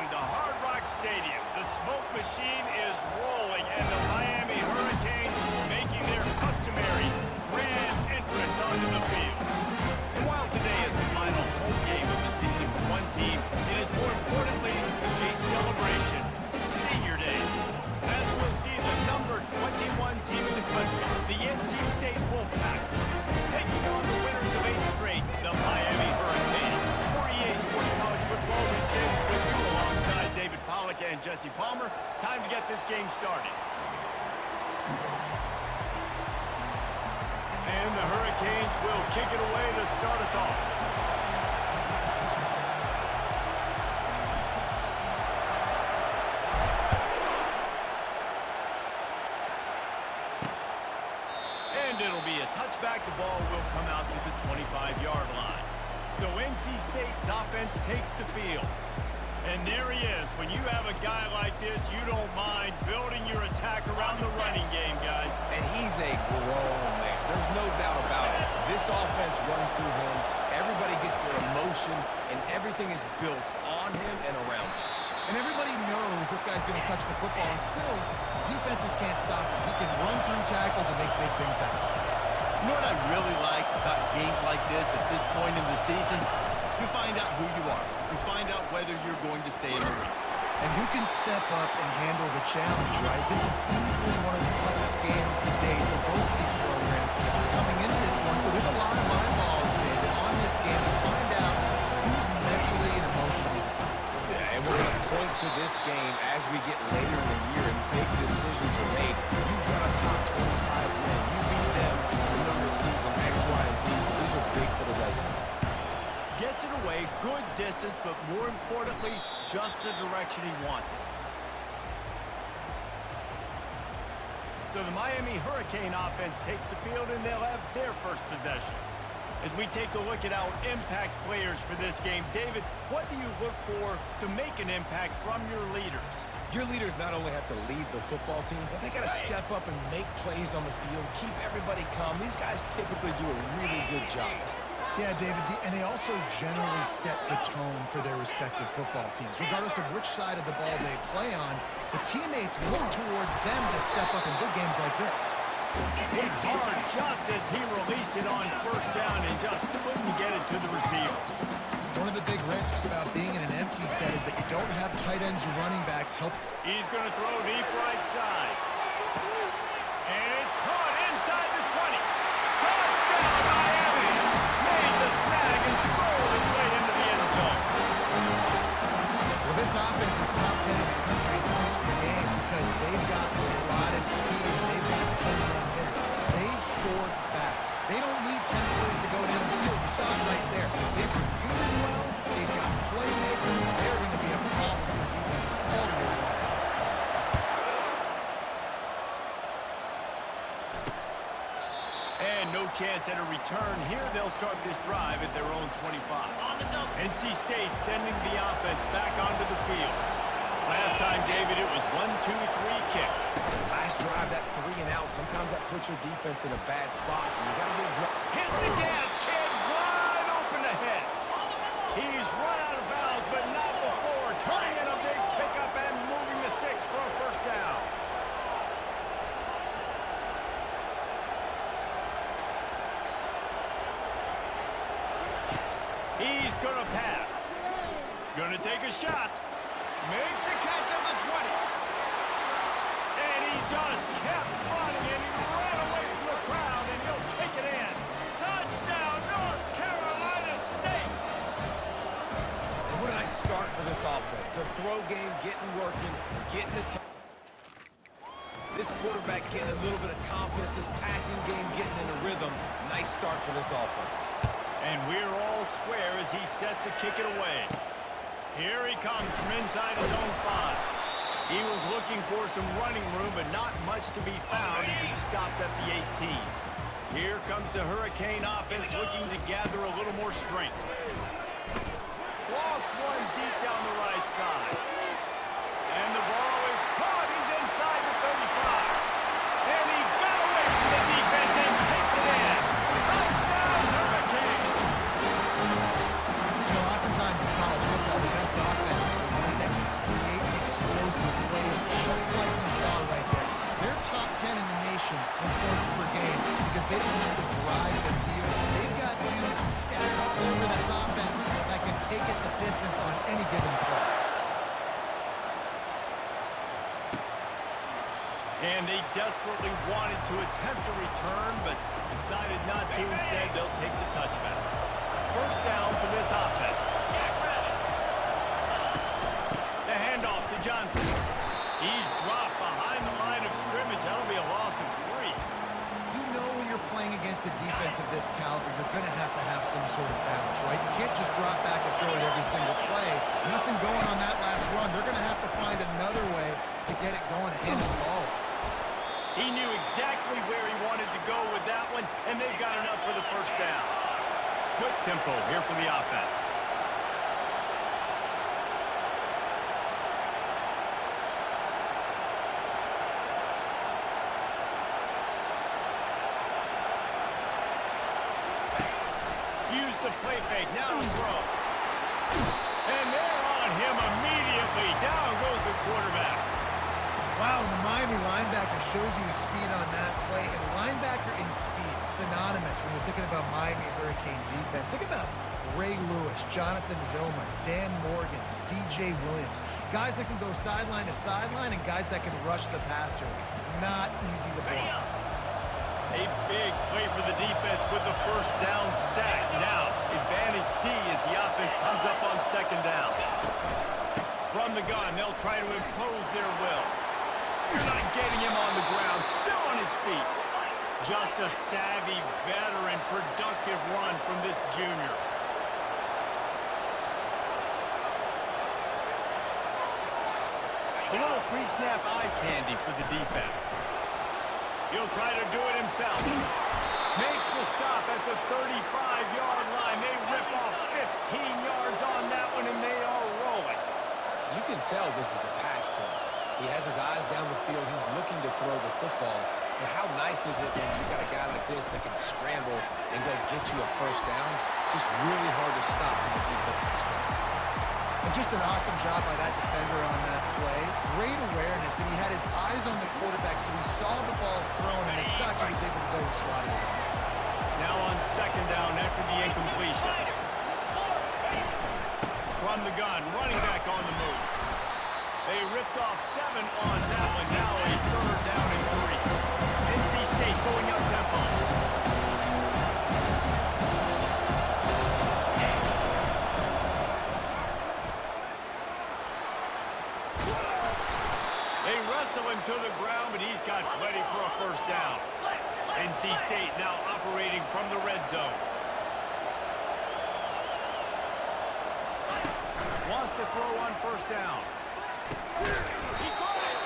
Welcome to Hard Rock Stadium. The smoke machine is rolling, and the Miami Hurricanes making their customary grand entrance onto the field. And while today is the final home game of the season for one team, it is more importantly a celebration, Senior Day. As we'll see the number 21 team in the country, the NC State Wolfpack, taking on the winners of 8 straight, the Miami Hurricanes. For EA Sports College Football, we stay with you alongside David Pollack and Jesse Palmer. Time to get this game started. And the Hurricanes will kick it away to start us off. And it'll be a touchback. The ball will come out to the 25-yard line. So NC State's offense takes the field. And there he is. When you have a guy like this, you don't mind building your attack around the running game, guys. And he's a grown man. There's no doubt about it. This offense runs through him. Everybody gets their emotion, and everything is built on him and around him. And everybody knows this guy's going to touch the football, and still, defenses can't stop him. He can run through tackles and make big things happen. You know what I really like about games like this at this point in the season? You find out who you are. You find out whether you're going to stay in the race. And who can step up and handle the challenge, right? This is easily one of the toughest games to date for both of these programs coming into this one. So there's a lot of eyeballs, David, on this game to find out who's mentally and emotionally the top team. Yeah, and we're going to point to this game as we get later in the year and big decisions are made. You've got a top 25 win. You beat them in the middle of the season, X, Y, and Z. So these are big for the resume. Gets it away, good distance, but more importantly, just the direction he wanted. So the Miami Hurricane offense takes the field, and they'll have their first possession. As we take a look at our impact players for this game, David, what do you look for to make an impact from your leaders? Your leaders not only have to lead the football team, but they got to step up and make plays on the field, keep everybody calm. These guys typically do a really good job. Yeah, David, and they also generally set the tone for their respective football teams. Regardless of which side of the ball they play on, the teammates look towards them to step up in big games like this. Hit hard just as he released it on first down and just couldn't get it to the receiver. One of the big risks about being in an empty set is that you don't have tight ends or running backs help. He's going to throw deep right side. And it's caught inside the 20. Touchdown, Miami! Made the snag and strolled his way into the end zone. Well, this offense is top 10 in the country in points per game because they've got a lot of speed and they've got home run hitters. They score fast. They don't need 10 plays to go down the field. You saw it right there. They've recruited well. They've got playmakers. They're going to be a problem for defenses all year long. And no chance at a return here. They'll start this drive at their own 25. NC State sending the offense back onto the field. Last time, David, it was 1-2-3 kick. Last drive, that 3 and out, sometimes that puts your defense in a bad spot. And you got to get a drop. Hit the gas, kid. Wide open ahead. He's run out of bounds, but not before. Turning in a big pickup and moving the sticks for a first down. He's going to pass. Going to take a shot. Makes the catch on the 20. And he just kept running, and he ran away from the crowd, and he'll take it in. Touchdown, North Carolina State. And what a nice start for this offense. The throw game getting working, getting the this quarterback getting a little bit of confidence, this passing game getting in a rhythm. Nice start for this offense. And we're all square as he's set to kick it away. Here he comes from inside his own 5. He was looking for some running room, but not much to be found as he stopped at the 18. Here comes the Hurricane offense looking to gather a little more strength. Lost one deep down the right side. And the ball is caught. He's inside the 35. And he got away from the defense and takes it in. Touchdown, Hurricane! You know, oftentimes in college football, the best offenses are the ones that can They don't have to drive the field. They've got dudes scattered all over this offense that can take it the distance on any given play. And they desperately wanted to attempt a return, but decided not to. Instead, they'll take the touchback. First down for this offense. The handoff to Johnson. He's dropped behind the line of scrimmage. That'll be a loss of 3. You know when you're playing against a defense of this caliber, you're going to have some sort of balance, right? You can't just drop back and throw it every single play. Nothing going on that last run. They're going to have to find another way to get it going and hand the ball. He knew exactly where he wanted to go with that one, and they've got enough for the first down. Quick tempo here for the offense. Use the play fake, now to throw. And they're on him immediately. Down goes the quarterback. Wow, and the Miami linebacker shows you his speed on that play. And linebacker and speed, synonymous when you're thinking about Miami Hurricane defense. Think about Ray Lewis, Jonathan Vilma, Dan Morgan, DJ Williams. Guys that can go sideline to sideline and guys that can rush the passer. Not easy to block. A big play for the defense with the first down sack. Now, advantage D as the offense comes up on second down. From the gun, they'll try to impose their will. You're not getting him on the ground, still on his feet. Just a savvy, veteran, productive run from this junior. A little pre-snap eye candy for the defense. He'll try to do it himself. Makes the stop at the 35-yard line. They rip off 15 yards on that one, and they are rolling. You can tell this is a pass play. He has his eyes down the field. He's looking to throw the football. But how nice is it when you've got a guy like this that can scramble and go get you a first down? Just really hard to stop from a defensive perspective. And just an awesome job by that defender on that play. Great awareness, and he had his eyes on the quarterback, so he saw the ball thrown, and as such, he was able to go and swat it. Now on second down after the incompletion. From the gun, running back on the move. They ripped off 7 on that one. Now a third down and 3. NC State going up tempo. They wrestle him to the ground, but he's got plenty for a first down. NC State now operating from the red zone. Wants to throw on first down. He caught it.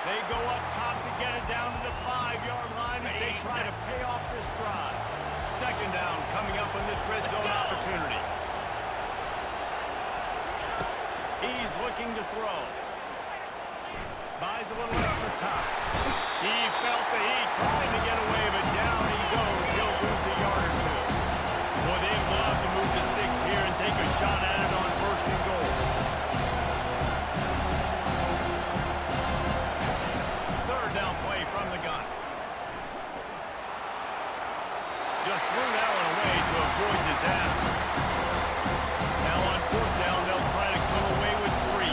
They go up top to get it down to the 5-yard line as they try to pay off this drive. Second down coming up on this red zone opportunity. He's looking to throw. Buys a little extra time. He felt the heat trying to get away, but down he goes. He'll lose a yard or 2. Boy, they'd love to move the sticks here and take a shot at it on first and goal. Third down play from the gun. Just threw that one away to avoid disaster. Now on fourth down, they'll try to come away with 3.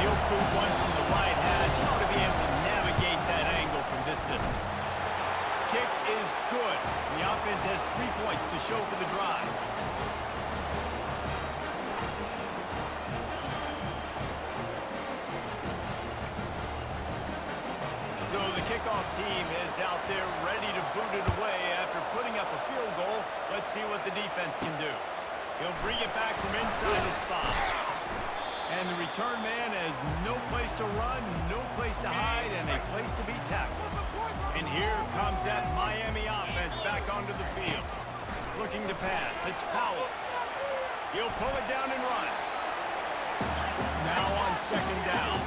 He'll boot one from the right hash. You ought to be able to navigate that angle from this distance. Kick is good. The offense has 3 points to show for the drive. So the kickoff team is out there ready to boot it away after putting up a field goal. Let's see what the defense can do. He'll bring it back from inside his 5. And the return man has no place to run, no place to hide, and a place to be tackled. And here comes that Miami offense back onto the field. Looking to pass. It's Powell. He'll pull it down and run. Now on second down.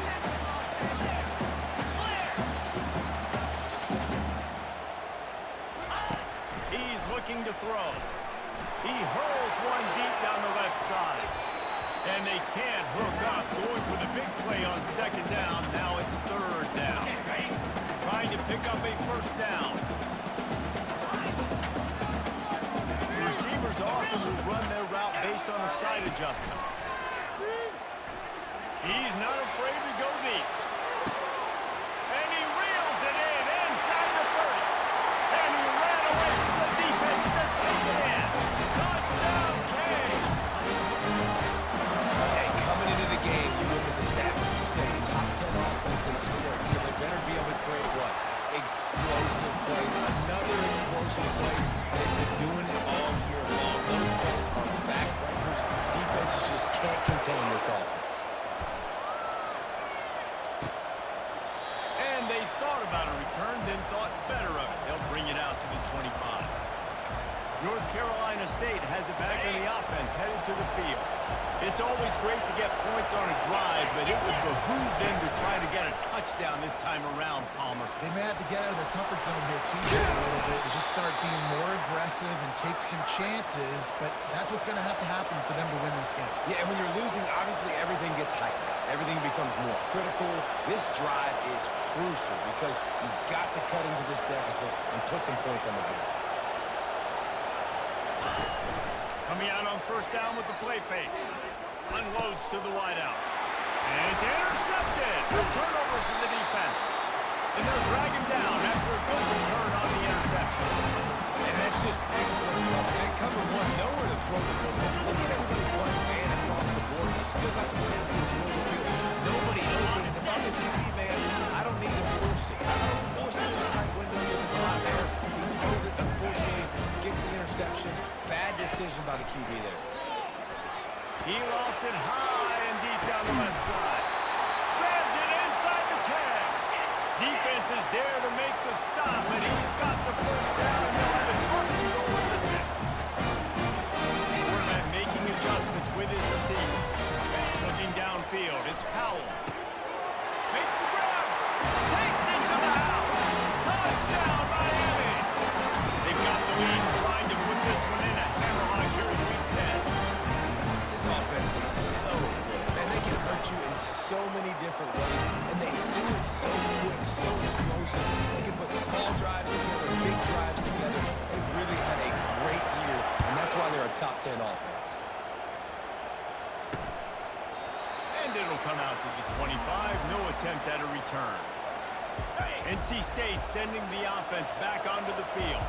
He's looking to throw. He hurls one deep down the left side. And they can't hook up. Going for the big play on second down. Now it's third down. Trying to pick up a first down. adjustment. He's not afraid to go deep. And he reels it in inside the 30. And he ran away from the defense to take it in. Touchdown, Kane. Hey, coming into the game, you look at the stats and you say top 10 offense in scoring, so they better be able to create what? Explosive plays. Another explosive plays. They've been doing it all year long. Those plays are backbreakers. Defenses just can't contain this offense. And they thought about a return, then thought better of it. They'll bring it out to the 25. North Carolina State has it back on the offense, headed to the field. It's always great to get points on a drive, but it would behoove them to try to get a touchdown this time around, Palmer. They may have to get out of their comfort zone here too a little bit and just start being more aggressive and take some chances, but that's what's going to have to happen for them to win this game. Yeah, and when you're losing, obviously everything gets heightened. Everything becomes more critical. This drive is crucial because you've got to cut into this deficit and put some points on the board. Coming out on first down with the play fake. Unloads to the wideout. And it's intercepted. A turnover from the defense. And they'll drag him down after a good return on the interception. And that's just excellent cover. And cover one, nowhere to throw the football. Look at everybody playing man across the board. They still got the same team in the middle of the field. Nobody open. And if I'm the QB, man, I don't need to force it. I don't force it in the tight windows if it's not there. He throws it, unfortunately, gets the interception. Bad decision by the QB there. He lofts it high and deep down the left side. Grabs it inside the 10. Defense is there to make the stop, and he's got the first down, and they'll have it first and goal at the 6. Quarterback making adjustments with his receivers. Looking downfield, it's Powell. Makes the grab. Takes it to the house. Touchdown, Miami. They've got the lead, trying to put this one in a hammerlock here in Week 10. This offense is so good. Man, they can hurt you in so many different ways, and they do it so quick, so explosive. They can put small drives together, big drives together. They've really had a great year, and that's why they're a top 10 offense. And it'll come out to the 25. No attempt at a return. NC State sending the offense back onto the field.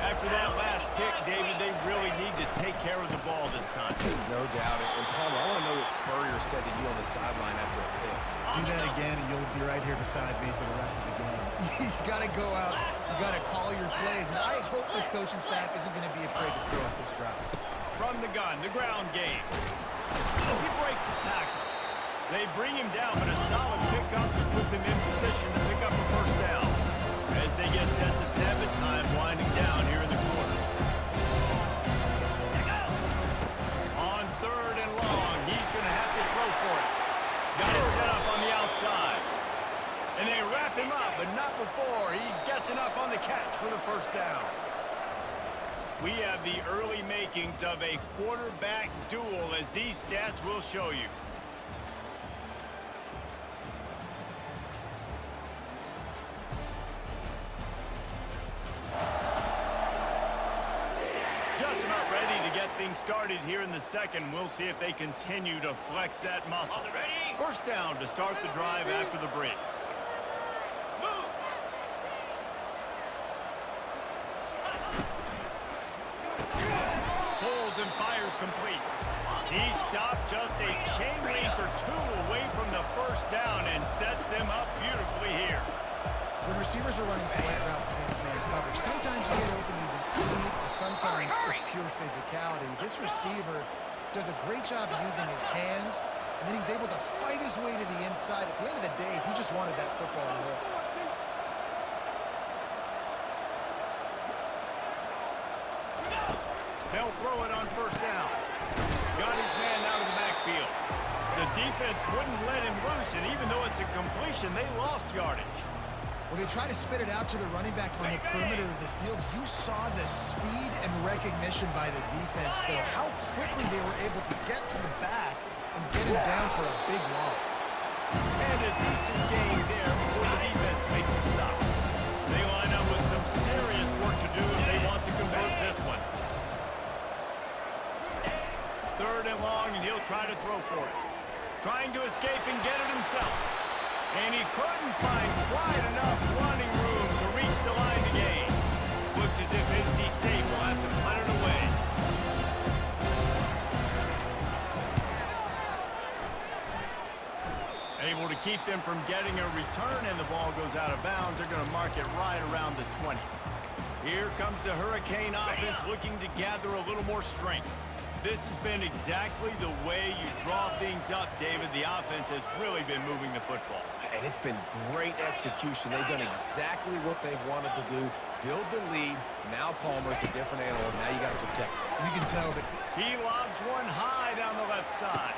After that last pick, David, they really need to take care of the ball this time. No doubt. And Palmer, I want to know what Spurrier said to you on the sideline after a pick. Do that again, and you'll be right here beside me for the rest of the game. You got to go out. You got to call your plays, and I hope this coaching staff isn't going to be afraid to throw at this route. From the gun, the ground game. He breaks a tackle. They bring him down, but a solid pickup to put them in position to pick up a first down. As they get set to snap it, time winding down here in the corner. On third and long, he's going to have to throw for it. Got it set up on the outside. And they wrap him up, but not before he gets enough on the catch for the first down. We have the early makings of a quarterback duel, as these stats will show you. Just about ready to get things started here in the second. We'll see if they continue to flex that muscle. First down to start the drive after the break. Pulls and fires complete. He stopped just a chain link or two away from the first down and sets them up beautifully here. When receivers are running slant routes against man coverage, sometimes you get open using speed, and sometimes it's pure physicality. This receiver does a great job of using his hands, and then he's able to fight his way to the inside. At the end of the day, he just wanted that football to roll. They'll throw it on first down. Got his man out of the backfield. The defense wouldn't let him loose, and even though it's a completion, they lost yardage. Well, they try to spit it out to the running back on the perimeter of the field. You saw the speed and recognition by the defense, though. How quickly they were able to get to the back and get him down for a big loss. And a decent gain there before the defense makes a stop. They line up with some serious work to do if they want to convert this one. Third and long, and try to throw for it. Trying to escape and get it himself. And he couldn't find quite enough running room to reach the line to gain. Looks as if NC State will have to punt it away. Able to keep them from getting a return, and the ball goes out of bounds. They're going to mark it right around the 20. Here comes the Hurricane offense looking to gather a little more strength. This has been exactly the way you draw things up, David. The offense has really been moving the football. And it's been great execution. They've done exactly what they've wanted to do. Build the lead. Now Palmer's a different animal. Now you got to protect it. You can tell that He lobs one high down the left side.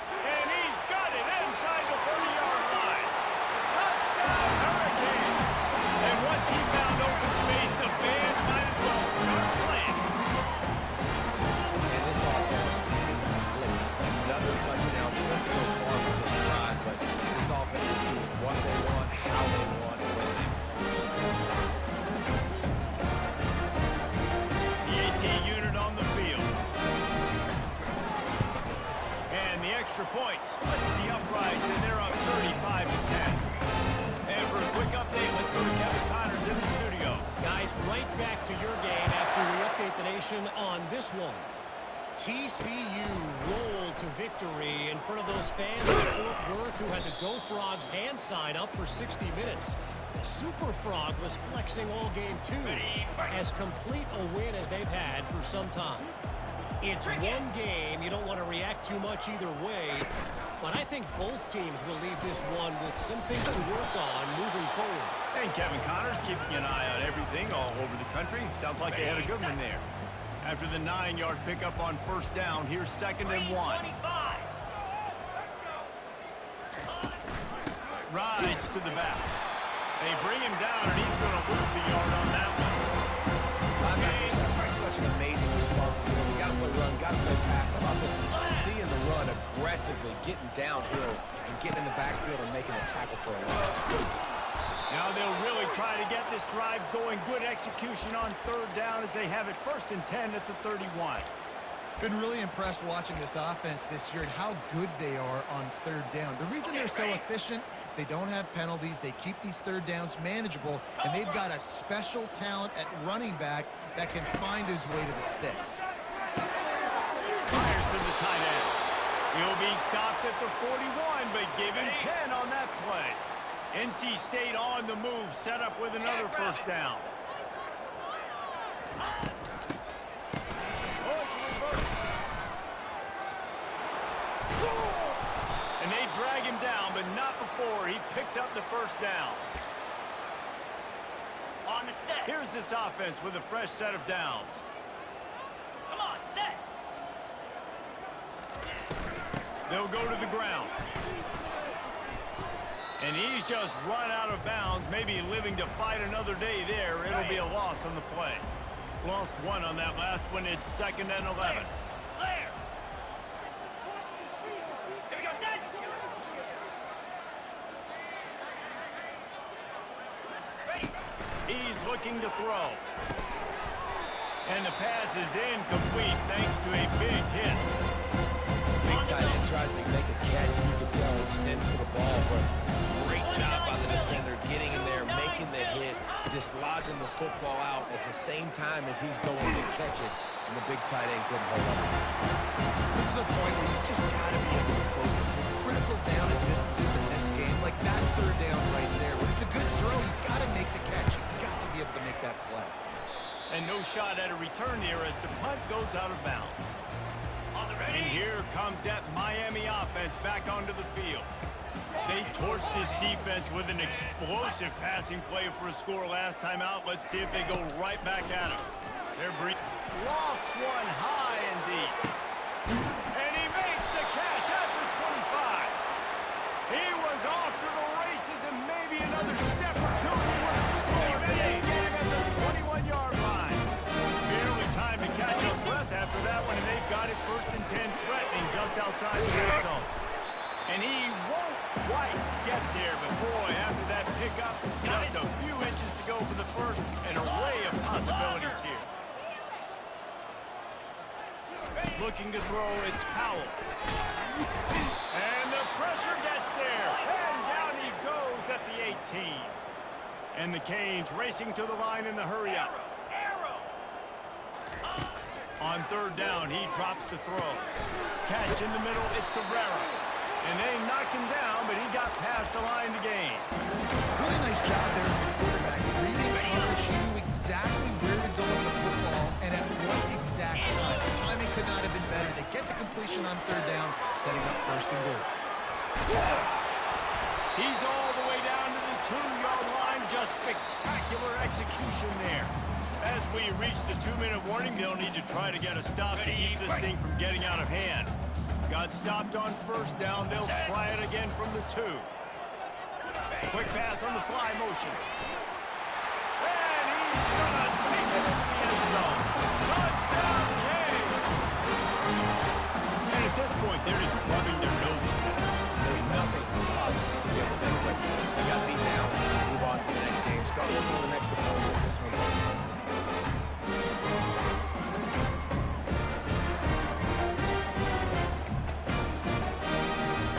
And he's got it inside the 30-yard line. Touchdown, Hurricane! And once he found open space, the band might as well start playing. And this offense is clicking. Another touchdown. They have to go far for this drive, but this offense is doing what they want, how they want, when they want. The 18 unit on the field. And the extra point splits the uprights, and they're up 35-10. And for a quick update, let's go to Kevin Connors in the studio. Guys, right back to your game after we update the nation on this one. TCU rolled to victory in front of those fans in Fort Worth who had the Go Frogs hand sign up for 60 minutes. Super Frog was flexing all game too, as complete a win as they've had for some time. It's one game. You don't want to react too much either way, but I think both teams will leave this one with some things to work on moving forward. And Kevin Connors keeping an eye on everything all over the country. Sounds like they had a good one there. After the 9-yard pickup on first down, here's 2nd and 1. Rides to the back. They bring him down, and he's going to lose a yard on that one. Linebackers have such an amazing responsibility. Got to play run, got to play pass. How about this? Seeing the run aggressively, getting downhill, and getting in the backfield and making a tackle for a loss. Now they'll really try to get this drive going. Good execution on 3rd down as they have it 1st and 10 at the 31. been really impressed watching this offense this year and how good they are on 3rd down. The reason they're so efficient, they don't have penalties, they keep these 3rd downs manageable, and they've got a special talent at running back that can find his way to the sticks. Fires to the tight end. He'll be stopped at the 41, but give him 10 on that play. NC State on the move, set up with another 1st down. Oh, it's reverse. And they drag him down, but not before he picks up the 1st down. On the set. Here's this offense with a fresh set of downs. Come on, set. They'll go to the ground. And he's just run out of bounds, maybe living to fight another day there. It'll be a loss on the play. Lost 1 on that last one. It's 2nd and 11. Clear. Here we go, set. Ready. He's looking to throw. And the pass is incomplete thanks to a big hit. Big tight end tries to make a catch, and you can tell he extends for the ball, but great job by the defender getting in there, making the hit, dislodging the football out at the same time as he's going to catch it, and the big tight end couldn't hold on to it. This is a point where you just got to be able to focus. The critical down and distances in this game, like that 3rd down right there. When it's a good throw, you got to make the catch. You got to be able to make that play. And no shot at a return here as the punt goes out of bounds. And here comes that Miami offense back onto the field. They torched this defense with an explosive passing play for a score last time out. Let's see if they go right back at him. They're lofts one high and deep. And he makes the catch at the 25. He was off to the races, and maybe another step or two and he would have scored. And they get him at the 21-yard line. Barely time to catch a breath after that one, and they've got it 1st and 10, threatening just outside the red zone. And he won't quite get there, but boy, after that pickup, just a few inches to go for the 1st, an array of possibilities here. looking to throw. It's Powell. And the pressure gets there. And down he goes at the 18. And the Canes racing to the line in the hurry-up. On third down, he drops to throw. Catch in the middle, it's Cabrera. And they knocked him down, but he got past the line to gain. Really nice job there of the quarterback. Reading coverage, he knew exactly where to go with the football and at what exact time. The timing could not have been better. They get the completion on third down, setting up first and goal. He's all the way down to the 2-yard line. Just spectacular execution there. As we reach the 2-minute warning, they'll need to try to get a stop to keep this thing from getting out of hand. Got stopped on first down. They'll try it again from the 2. Quick pass on the fly motion. And he's going to take it into the end zone. Touchdown, Canes! And at this point, they're just rubbing their noses in it. There's nothing positive to be able to take away from this. You got beat down, move on to the next game, start looking at the next opponent. This one's over.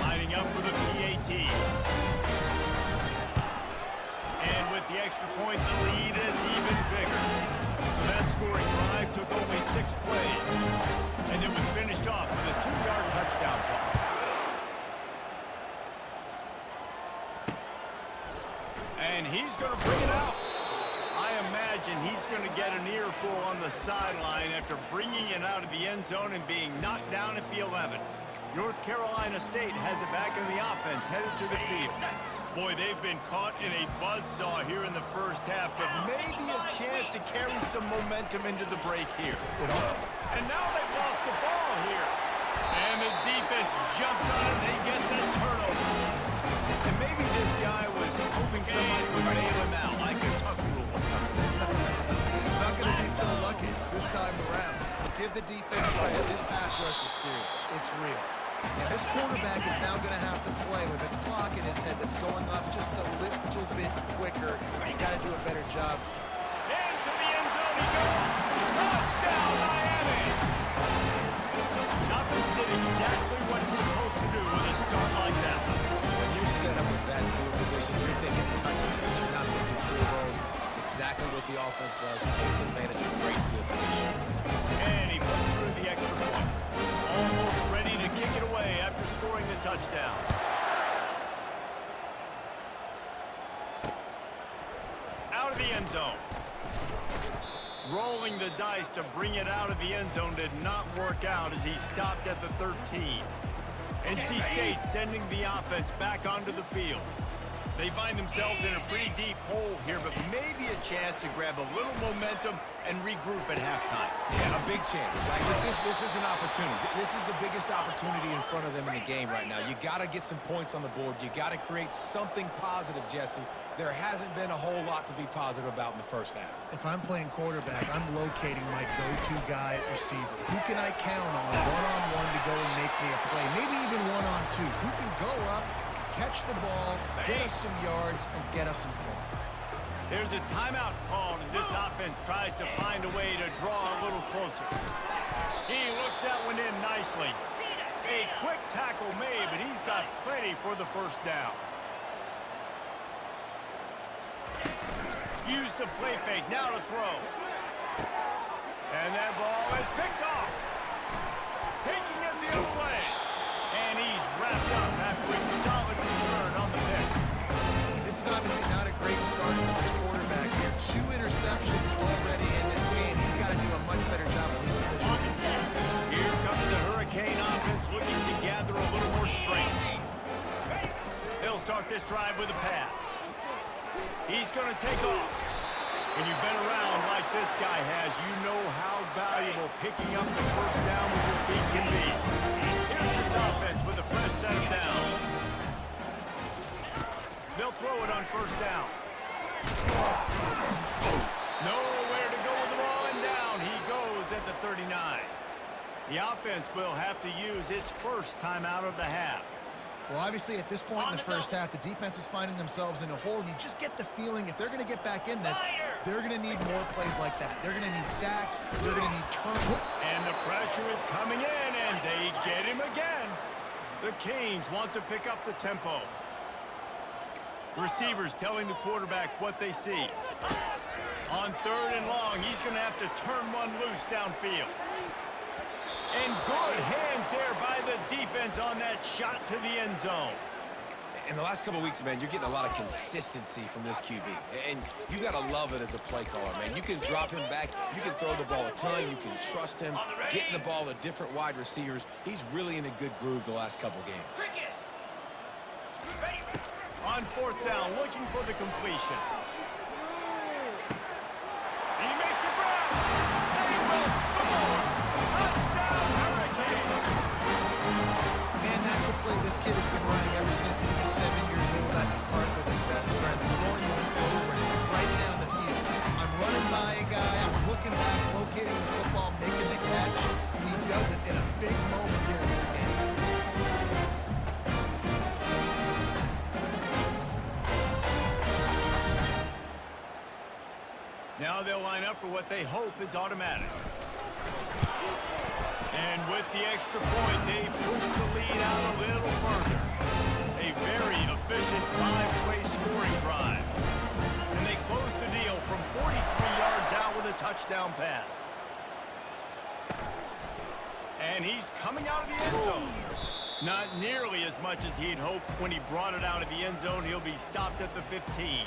Lining up for the PAT. And with the extra points, the lead is even bigger. So that scoring drive took only 6 plays. And it was finished off with a 2-yard touchdown toss. And he's going to bring it out. I imagine he's going to get an earful on the sideline after bringing it out of the end zone and being knocked down at the 11. North Carolina State has it back in the offense, headed to the field. Boy, they've been caught in a buzzsaw here in the first half, but maybe a chance to carry some momentum into the break here. And now they've lost the ball here. And the defense jumps on it. They get that turnover. And maybe this guy was hoping somebody would bail him out, like a tuck rule or something. Not going to be so lucky this time around. Give the defense credit. This pass rush is serious. It's real. And this quarterback is now going to have to play with a clock in his head that's going up just a little bit quicker. He's got to do a better job. Into the end zone he goes. Touchdown, Miami! Offense did exactly what it's supposed to do with a start like that. When you're set up with that field position, you're thinking touchdowns. You're not thinking field goals. It's exactly what the offense does. It takes advantage of great field position. And he puts through the extra point. Almost ready to kick it away after scoring the touchdown. Out of the end zone. Rolling the dice to bring it out of the end zone did not work out as he stopped at the 13. NC State sending the offense back onto the field. They find themselves in a pretty deep hole here, but maybe a chance to grab a little momentum and regroup at halftime. Yeah, a big chance. Like this is an opportunity. This is the biggest opportunity in front of them in the game right now. You got to get some points on the board. You got to create something positive, Jesse. There hasn't been a whole lot to be positive about in the first half. If I'm playing quarterback, I'm locating my go-to guy at receiver. Who can I count on one-on-one to go and make me a play? Maybe even one-on-two. Who can go up, catch the ball, get us some yards, and get us some points? There's a timeout called as this offense tries to find a way to draw a little closer. He looks that one in nicely. A quick tackle made, but he's got plenty for the first down. Use the play fake, now to throw. And that ball is picked off. Taking it the other way. And he's wrapped up after a solid return on the pick. This is obviously not a great start for this quarterback here. 2 interceptions already in this game. He's got to do a much better job with his decision. Here comes the Hurricane offense looking to gather a little more strength. They'll start this drive with a pass. He's going to take off. When you've been around like this guy has, you know how valuable picking up the first down with your feet can be. Here's this offense with a fresh set of downs. They'll throw it on first down. Nowhere to go with the ball, and down he goes at the 39. The offense will have to use its first timeout of the half. Well, obviously, at this point in the first half, the defense is finding themselves in a hole, and you just get the feeling if they're going to get back in this, They're going to need more plays like that. They're going to need sacks. They're going to need turnovers. And the pressure is coming in, and they get him again. The Canes want to pick up the tempo. Receivers telling the quarterback what they see. On 3rd and long, he's going to have to turn one loose downfield. And good hands there by the defense on that shot to the end zone. In the last couple of weeks, man, you're getting a lot of consistency from this QB. And you got to love it as a play caller, man. You can drop him back. You can throw the ball a ton. You can trust him, getting the ball to different wide receivers. He's really in a good groove the last couple games. Cricket. Ready. On 4th down, looking for the completion. He makes a grab. They will score. Touchdown, Hurricane. Man, that's a play this kid has been running ever since he was 7 years old at the park with his best friend, throwing the programs right down the field. I'm running by a guy, I'm looking back, locating the football, making the catch, and he does it in a big moment here in this game. Now they'll line up for what they hope is automatic. And with the extra point, they push the lead out a little further. A very efficient 5-play scoring drive. And they close the deal from 43 yards out with a touchdown pass. And he's coming out of the end zone. Not nearly as much as he'd hoped when he brought it out of the end zone. He'll be stopped at the 15.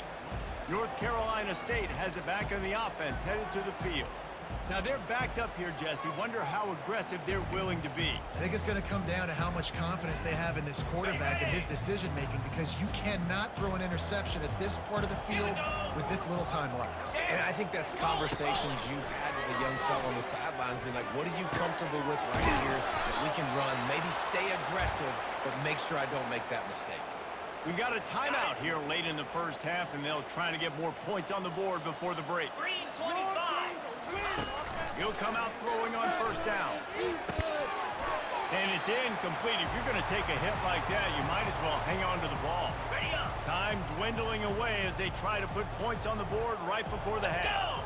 North Carolina State has it back on the offense, headed to the field. Now they're backed up here, Jesse. Wonder how aggressive they're willing to be. I think it's going to come down to how much confidence they have in this quarterback and his decision-making, because you cannot throw an interception at this part of the field with this little time left. And I think that's conversations you've had with a young fellow on the sidelines, being like, what are you comfortable with right here that we can run? Maybe stay aggressive, but make sure I don't make that mistake. We've got a timeout here late in the first half, and they'll try to get more points on the board before the break. Green 25. He'll come out throwing on 1st down. And it's incomplete. If you're going to take a hit like that, you might as well hang on to the ball. Ready up. Time dwindling away as they try to put points on the board right before the half.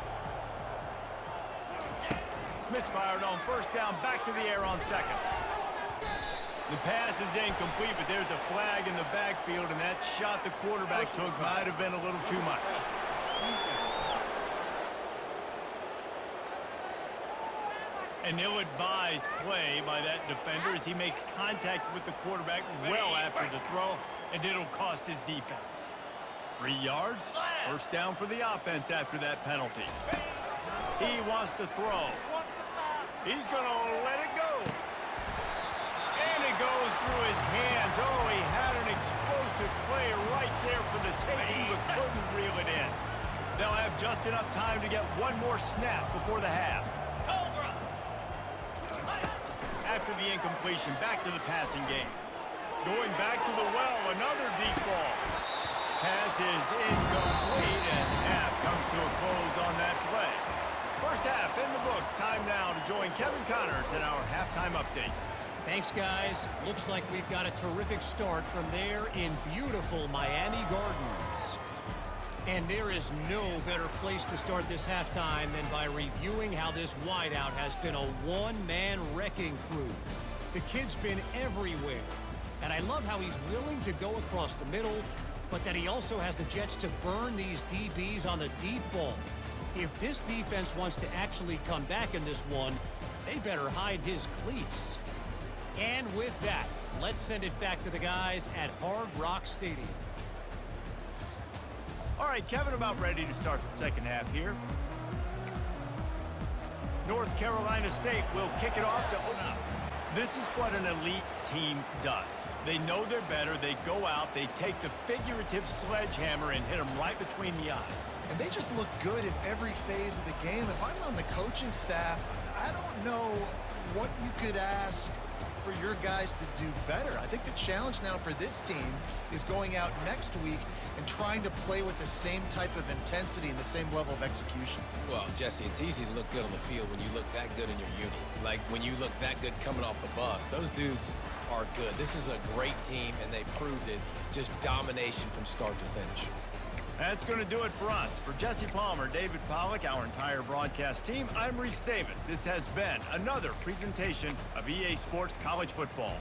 Misfired on 1st down, back to the air on 2nd. The pass is incomplete, but there's a flag in the backfield, and that shot the quarterback took might have been a little too much. An ill-advised play by that defender as he makes contact with the quarterback well after the throw, and it'll cost his defense. 3 yards, 1st down for the offense after that penalty. He wants to throw. He's going to let it go. And it goes through his hands. Oh, he had an explosive play right there for the taking, but couldn't reel it in. They'll have just enough time to get one more snap before the half. After the incompletion, back to the passing game. Going back to the well, another deep ball. Pass is incomplete, and half comes to a close on that play. First half in the books. Time now to join Kevin Connors in our halftime update. Thanks, guys. Looks like we've got a terrific start from there in beautiful Miami Gardens. And there is no better place to start this halftime than by reviewing how this wideout has been a one-man wrecking crew. The kid's been everywhere. And I love how he's willing to go across the middle, but that he also has the jets to burn these DBs on the deep ball. If this defense wants to actually come back in this one, they better hide his cleats. And with that, let's send it back to the guys at Hard Rock Stadium. All right, Kevin, about ready to start the second half here. North Carolina State will kick it off to open. This is what an elite team does. They know they're better. They go out, they take the figurative sledgehammer and hit them right between the eyes. And they just look good in every phase of the game. If I'm on the coaching staff, I don't know what you could ask for your guys to do better. I think the challenge now for this team is going out next week and trying to play with the same type of intensity and the same level of execution. Well, Jesse, it's easy to look good on the field when you look that good in your unit. Like when you look that good coming off the bus. Those dudes are good. This is a great team, and they proved it. Just domination from start to finish. That's going to do it for us. For Jesse Palmer, David Pollack, our entire broadcast team, I'm Reese Davis. This has been another presentation of EA Sports College Football.